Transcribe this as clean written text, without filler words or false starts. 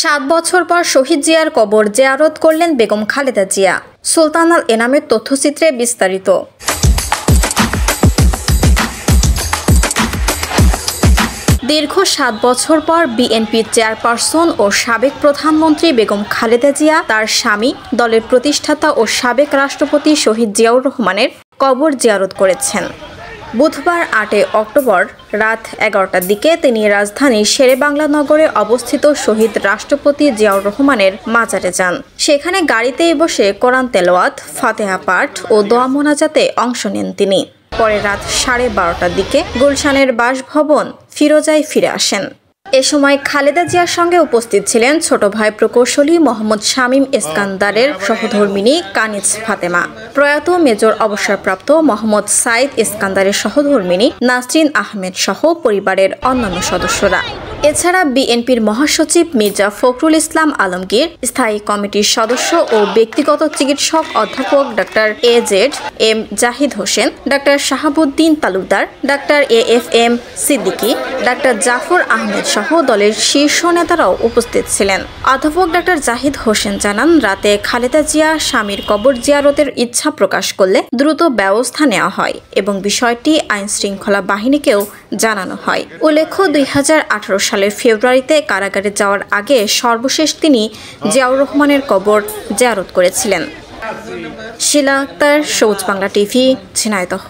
7 বছর পর শহীদ জিয়ার কবর জিয়ারত করলেন বেগম খালেদা জিয়া। সুলতান আল এনামের তথ্যচিত্রে বিস্তারিত। দীর্ঘ 7 বছর পর বিএনপির চেয়ারপারসন ও সাবেক প্রধানমন্ত্রী বেগম খালেদা জিয়া তার স্বামী, দলের প্রতিষ্ঠাতা ও সাবেক রাষ্ট্রপতি শহীদ জিয়াউর রহমানের কবর জিয়ারত করেছেন। বুধবার 8 অক্টোবর রাত 11টার দিকে তিনি রাজধানীর শেরেবাংলা নগরে অবস্থিত শহীদ রাষ্ট্রপতি জিয়াউর রহমানের মাজারে যান। সেখানে গাড়িতেই বসে কোরআন তেলাওয়াত, ফাতিহা পাঠ ও দোয়া মোনাজাতে অংশ নেন তিনি। পরে রাত 12:30টার দিকে গুলশানের বাসভবন ফিরোজায় ফিরে আসেন। এ সময় খালেদা জিয়ার সঙ্গে উপস্থিত ছিলেন ছোট ভাই প্রকৌশলী মোহাম্মদ শামীম ইস্কান্দারের সহধর্মিণী কানিজ ফাতেমা, প্রয়াত মেজর অবসরপ্রাপ্ত মোহাম্মদ সাইদ ইস্কান্দারের সহধর্মিণী নাসরিন আহমেদ সহ পরিবারের অন্যান্য সদস্যরা। এছাড়া বিএনপির মহাসচিব মির্জা ফখরুল ইসলাম আলমগীর, স্থায়ী কমিটির সদস্য ও ব্যক্তিগত চিকিৎসক অধ্যাপক doctor AZ-M Zahid Hossain, doctor Shahabuddin Talukdar, doctor AFM Siddiqui, doctor Zafar Ahmed সহ দলের শীর্ষ নেতারাও উপস্থিত ছিলেন। অধ্যাপক ডক্টর জাহিদ হোসেন জানান, রাতে খালেদা জিয়া স্বামীর কবর জিয়ারতের ইচ্ছা প্রকাশ করলে দ্রুত ব্যবস্থা নেওয়া হয় এবং বিষয়টি আইন শৃঙ্খলা বাহিনীকেও জানানো হয়। উল্লেখ্য, 2018 সালের ফেব্রুয়ারিতে কারাগারে যাওয়ার আগে সর্বশেষ তিনি জিয়াউর রহমানের কবর জিয়ারত করেছিলেন। শিলা আক্তার, সবুজ বাংলা টিভি, ঝিনাইদহ।